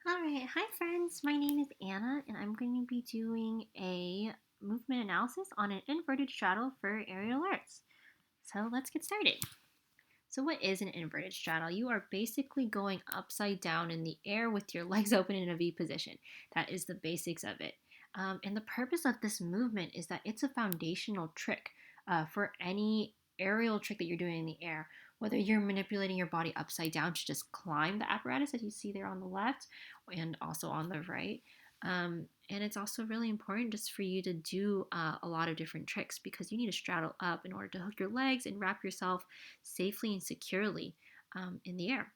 Alright, hi friends, my name is Anna and I'm going to be doing a movement analysis on an inverted straddle for aerial arts. So let's get started. So what is an inverted straddle? You are basically going upside down in the air with your legs open in a V position. That is the basics of it. And the purpose of this movement is that it's a foundational trick for any aerial trick that you're doing in the air. Whether you're manipulating your body upside down to just climb the apparatus that you see there on the left and also on the right. And it's also really important just for you to do a lot of different tricks because you need to straddle up in order to hook your legs and wrap yourself safely and securely in the air.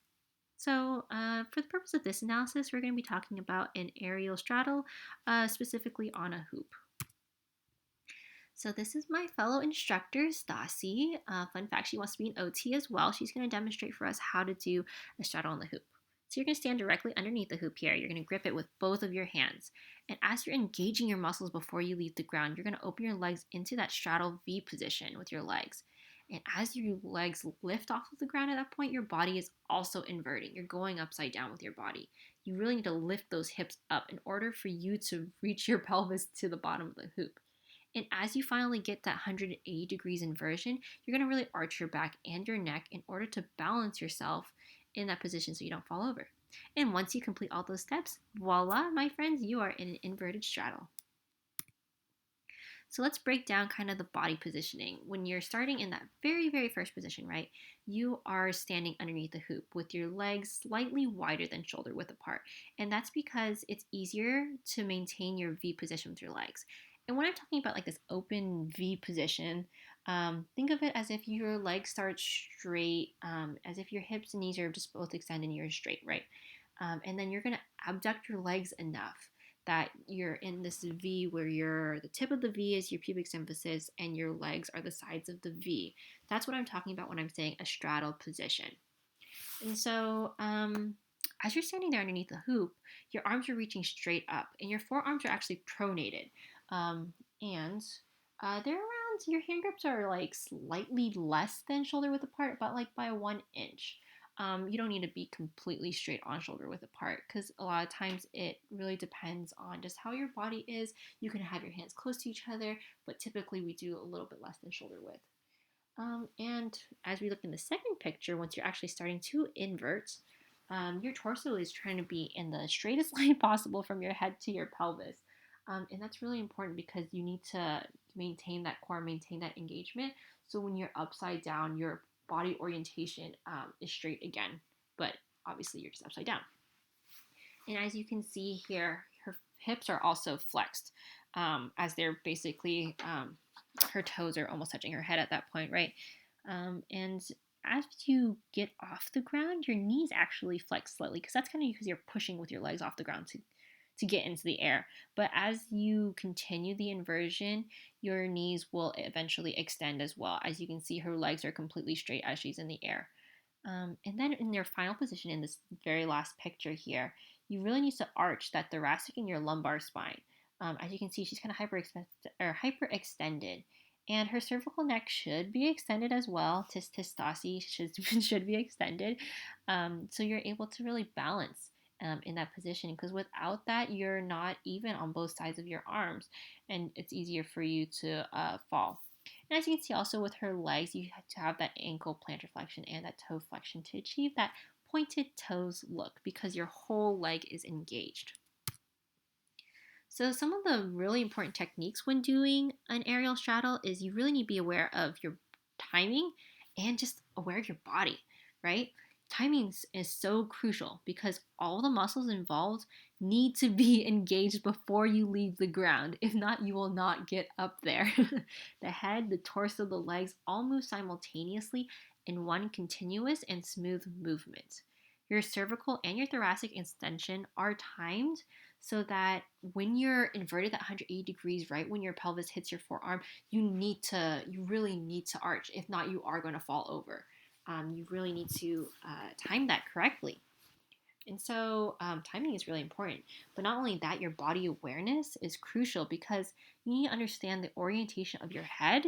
So, for the purpose of this analysis, we're going to be talking about an aerial straddle, specifically on a hoop. So, this is my fellow instructor, Stassi. Fun fact, she wants to be an OT as well. She's going to demonstrate for us how to do a straddle on the hoop. So, you're going to stand directly underneath the hoop here. You're going to grip it with both of your hands. And as you're engaging your muscles before you leave the ground, you're going to open your legs into that straddle V position with your legs. And as your legs lift off of the ground at that point, your body is also inverting. You're going upside down with your body. You really need to lift those hips up in order for you to reach your pelvis to the bottom of the hoop. And as you finally get that 180 degrees inversion, you're going to really arch your back and your neck in order to balance yourself in that position so you don't fall over. And once you complete all those steps, voila, my friends, you are in an inverted straddle. So let's break down kind of the body positioning. When you're starting in that very, very first position, right, you are standing underneath the hoop with your legs slightly wider than shoulder width apart. And that's because it's easier to maintain your V position with your legs. And when I'm talking about like this open V position, think of it as if your legs start straight, as if your hips and knees are just both extended and you're straight, right? And then you're going to abduct your legs enough that you're in this V where the tip of the V is your pubic symphysis and your legs are the sides of the V. That's what I'm talking about when I'm saying a straddle position. And so, as you're standing there underneath the hoop, your arms are reaching straight up and your forearms are actually pronated. And they're around, your hand grips are like slightly less than shoulder width apart, but like by 1 inch. You don't need to be completely straight on shoulder width apart because a lot of times it really depends on just how your body is. You can have your hands close to each other, but typically we do a little bit less than shoulder width. And as we look in the second picture, once you're actually starting to invert, your torso is trying to be in the straightest line possible from your head to your pelvis. And that's really important because you need to maintain that core, maintain that engagement. So when you're upside down, your body orientation is straight again, but obviously you're just upside down. And as you can see here, her hips are also flexed as they're basically, her toes are almost touching her head at that point, right? And as you get off the ground, your knees actually flex slightly because that's kind of because you're pushing with your legs off the ground to get into the air. But as you continue the inversion, your knees will eventually extend as well. As you can see, her legs are completely straight as she's in the air. And then in their final position in this very last picture here, you really need to arch that thoracic and your lumbar spine. As you can see, she's kind of hyperextended. And her cervical neck should be extended as well. Testasi should be extended. So you're able to really balance in that position because without that, you're not even on both sides of your arms. And it's easier for you to fall. And as you can see also with her legs, you have to have that ankle plantar flexion and that toe flexion to achieve that pointed toes look because your whole leg is engaged. So some of the really important techniques when doing an aerial straddle is you really need to be aware of your timing and just aware of your body, right? Timing is so crucial because all the muscles involved need to be engaged before you leave the ground. If not, you will not get up there. The head, the torso, the legs all move simultaneously in one continuous and smooth movement. Your cervical and your thoracic extension are timed so that when you're inverted that 180 degrees, right when your pelvis hits your forearm, you really need to arch. If not, you are going to fall over. You really need to time that correctly. And so timing is really important. But not only that, your body awareness is crucial because you need to understand the orientation of your head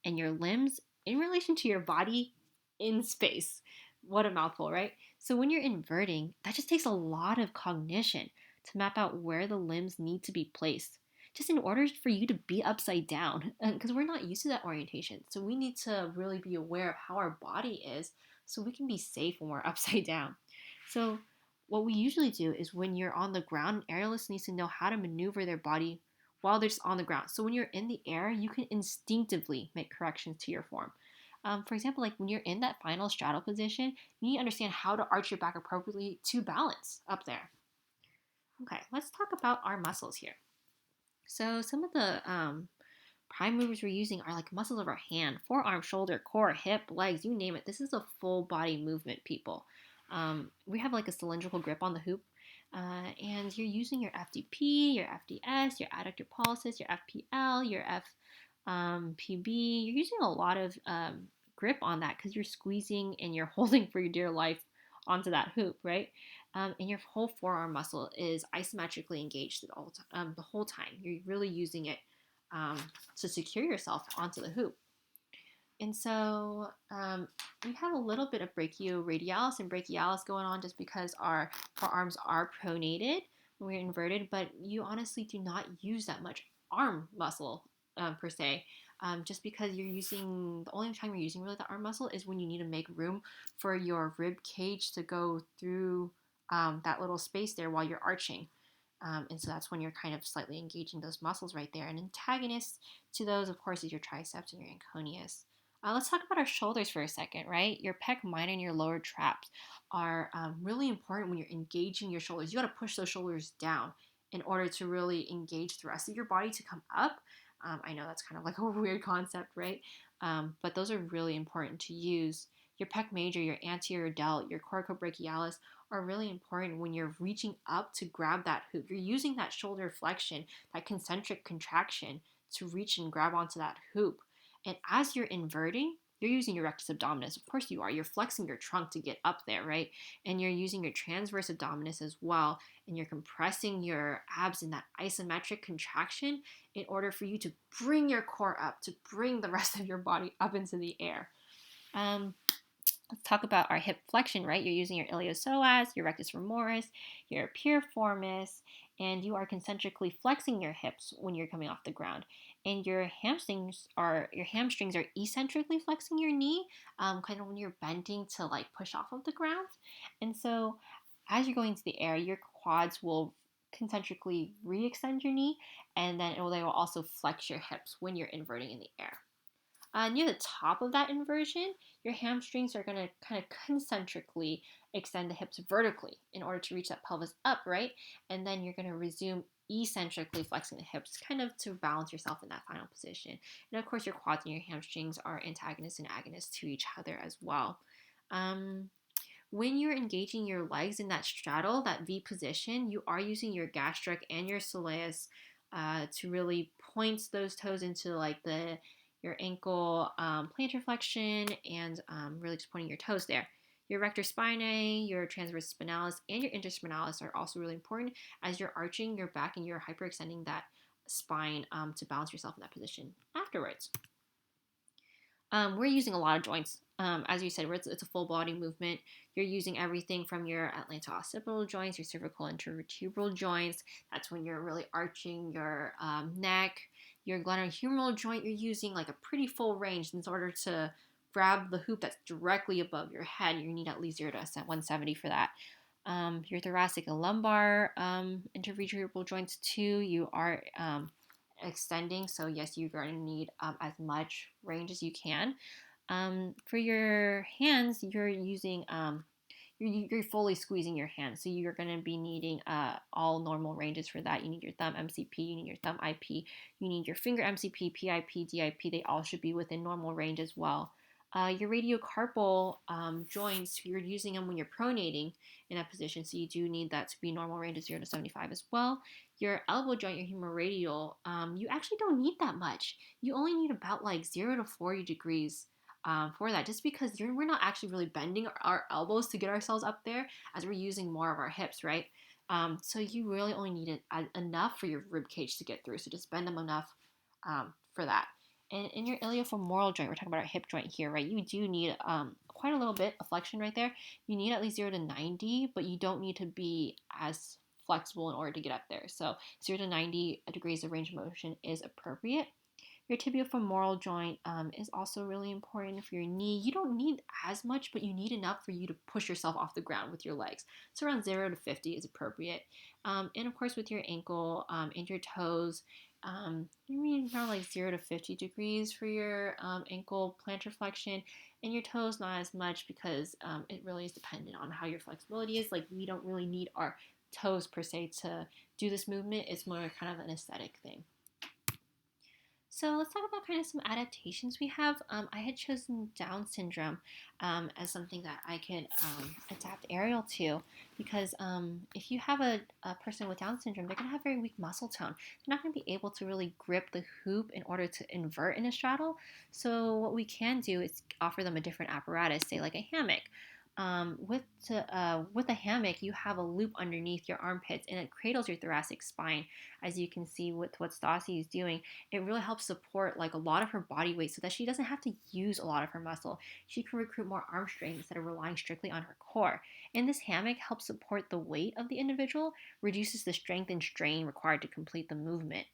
and your limbs in relation to your body in space. What a mouthful, right? So when you're inverting, that just takes a lot of cognition to map out where the limbs need to be placed, just in order for you to be upside down, because we're not used to that orientation. So we need to really be aware of how our body is so we can be safe when we're upside down. So what we usually do is when you're on the ground, an aerialist needs to know how to maneuver their body while they're just on the ground. So when you're in the air, you can instinctively make corrections to your form. For example, like when you're in that final straddle position, you need to understand how to arch your back appropriately to balance up there. Okay, let's talk about our muscles here. So some of the prime movers we're using are like muscles of our hand, forearm, shoulder, core, hip, legs, you name it. This is a full body movement, people. We have like a cylindrical grip on the hoop, and you're using your FDP, your FDS, your adductor pollicis, your FPL, your PB. You're using a lot of grip on that because you're squeezing and you're holding for your dear life onto that hoop, right? And your whole forearm muscle is isometrically engaged the whole time. You're really using it to secure yourself onto the hoop. And so we have a little bit of brachioradialis and brachialis going on just because our forearms are pronated when we're inverted, but you honestly do not use that much arm muscle per se. Just because the only time you're using really the arm muscle is when you need to make room for your rib cage to go through that little space there while you're arching. And so that's when you're kind of slightly engaging those muscles right there. An antagonist to those, of course, is your triceps and your anconeus. Let's talk about our shoulders for a second, right? Your pec minor and your lower traps are really important when you're engaging your shoulders. You got to push those shoulders down in order to really engage the rest of your body to come up. I know that's kind of like a weird concept, right? But those are really important to use. Your pec major, your anterior delt, your coracobrachialis are really important when you're reaching up to grab that hoop. You're using that shoulder flexion, that concentric contraction to reach and grab onto that hoop. And as you're inverting, you're using your rectus abdominis. Of course you are. You're flexing your trunk to get up there, right? And you're using your transverse abdominis as well. And you're compressing your abs in that isometric contraction in order for you to bring your core up, to bring the rest of your body up into the air. Let's talk about our hip flexion, right? You're using your iliopsoas, your rectus femoris, your piriformis, and you are concentrically flexing your hips when you're coming off the ground. And your hamstrings are eccentrically flexing your knee, kind of when you're bending to like push off of the ground. And so, as you're going to the air, your quads will concentrically re-extend your knee, and then they will also flex your hips when you're inverting in the air. Near the top of that inversion, your hamstrings are going to kind of concentrically extend the hips vertically in order to reach that pelvis up, right? And then you're going to resume eccentrically flexing the hips, kind of to balance yourself in that final position. And of course, your quads and your hamstrings are antagonists and agonists to each other as well. When you're engaging your legs in that straddle, that V position, you are using your gastric and your soleus to really point those toes into like your ankle plantar flexion and really just pointing your toes there. Your rector spinae, your transverse spinalis, and your interspinalis are also really important as you're arching your back and you're hyperextending that spine to balance yourself in that position afterwards. We're using a lot of joints. As you said, it's a full body movement. You're using everything from your atlanto-occipital joints, your cervical and intervertebral joints. That's when you're really arching your neck. Your glenohumeral joint, you're using like a pretty full range in order to grab the hoop that's directly above your head. You need at least 0 to 170 for that. Your thoracic and lumbar intervertebral joints too, you are extending. So yes, you're going to need as much range as you can. For your hands, you're using you're fully squeezing your hands, so you're going to be needing all normal ranges for that. You need your thumb MCP, you need your thumb IP, you need your finger MCP, PIP, DIP. They all should be within normal range as well. Your radiocarpal joints, you're using them when you're pronating in that position, so you do need that to be normal range of 0 to 75 as well. Your elbow joint, your humeroradial, you actually don't need that much. You only need about like 0 to 40 degrees for that, just because we're not actually really bending our elbows to get ourselves up there as we're using more of our hips, right? So you really only need it enough for your rib cage to get through. So just bend them enough for that. And in your iliofemoral joint, we're talking about our hip joint here, right? You do need quite a little bit of flexion right there. You need at least 0 to 90, but you don't need to be as flexible in order to get up there. So 0 to 90 degrees of range of motion is appropriate. Your tibiofemoral joint is also really important for your knee. You don't need as much, but you need enough for you to push yourself off the ground with your legs. So around 0 to 50 is appropriate. And of course, with your ankle and your toes, you need around like 0 to 50 degrees for your ankle plantar flexion, and your toes not as much because it really is dependent on how your flexibility is. Like we don't really need our toes per se to do this movement. It's more kind of an aesthetic thing. So let's talk about kind of some adaptations we have. I had chosen Down syndrome as something that I could adapt aerial to because if you have a person with Down syndrome, they're going to have very weak muscle tone. They're not going to be able to really grip the hoop in order to invert in a straddle. So what we can do is offer them a different apparatus, say like a hammock. With a hammock, you have a loop underneath your armpits and it cradles your thoracic spine. As you can see with what Stassi is doing, it really helps support like a lot of her body weight so that she doesn't have to use a lot of her muscle. She can recruit more arm strength instead of relying strictly on her core. And this hammock helps support the weight of the individual, reduces the strength and strain required to complete the movement.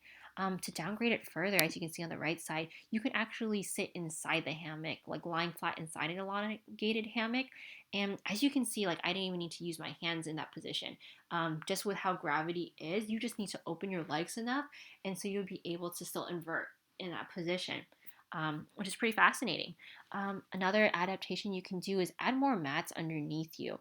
To downgrade it further, as you can see on the right side, you can actually sit inside the hammock, like lying flat inside an elongated hammock. And as you can see, like I didn't even need to use my hands in that position. Just with how gravity is, you just need to open your legs enough, and so you'll be able to still invert in that position, which is pretty fascinating. Another adaptation you can do is add more mats underneath you.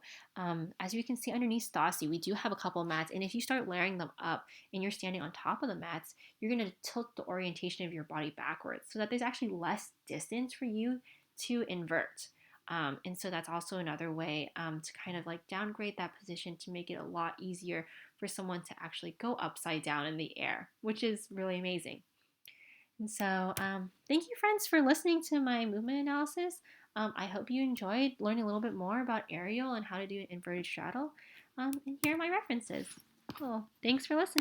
As you can see underneath Stassi, we do have a couple of mats, and if you start layering them up and you're standing on top of the mats, you're going to tilt the orientation of your body backwards so that there's actually less distance for you to invert. And so that's also another way to kind of like downgrade that position to make it a lot easier for someone to actually go upside down in the air, which is really amazing. And so, thank you, friends, for listening to my movement analysis. I hope you enjoyed learning a little bit more about aerial and how to do an inverted straddle. And here are my references. Cool. Thanks for listening.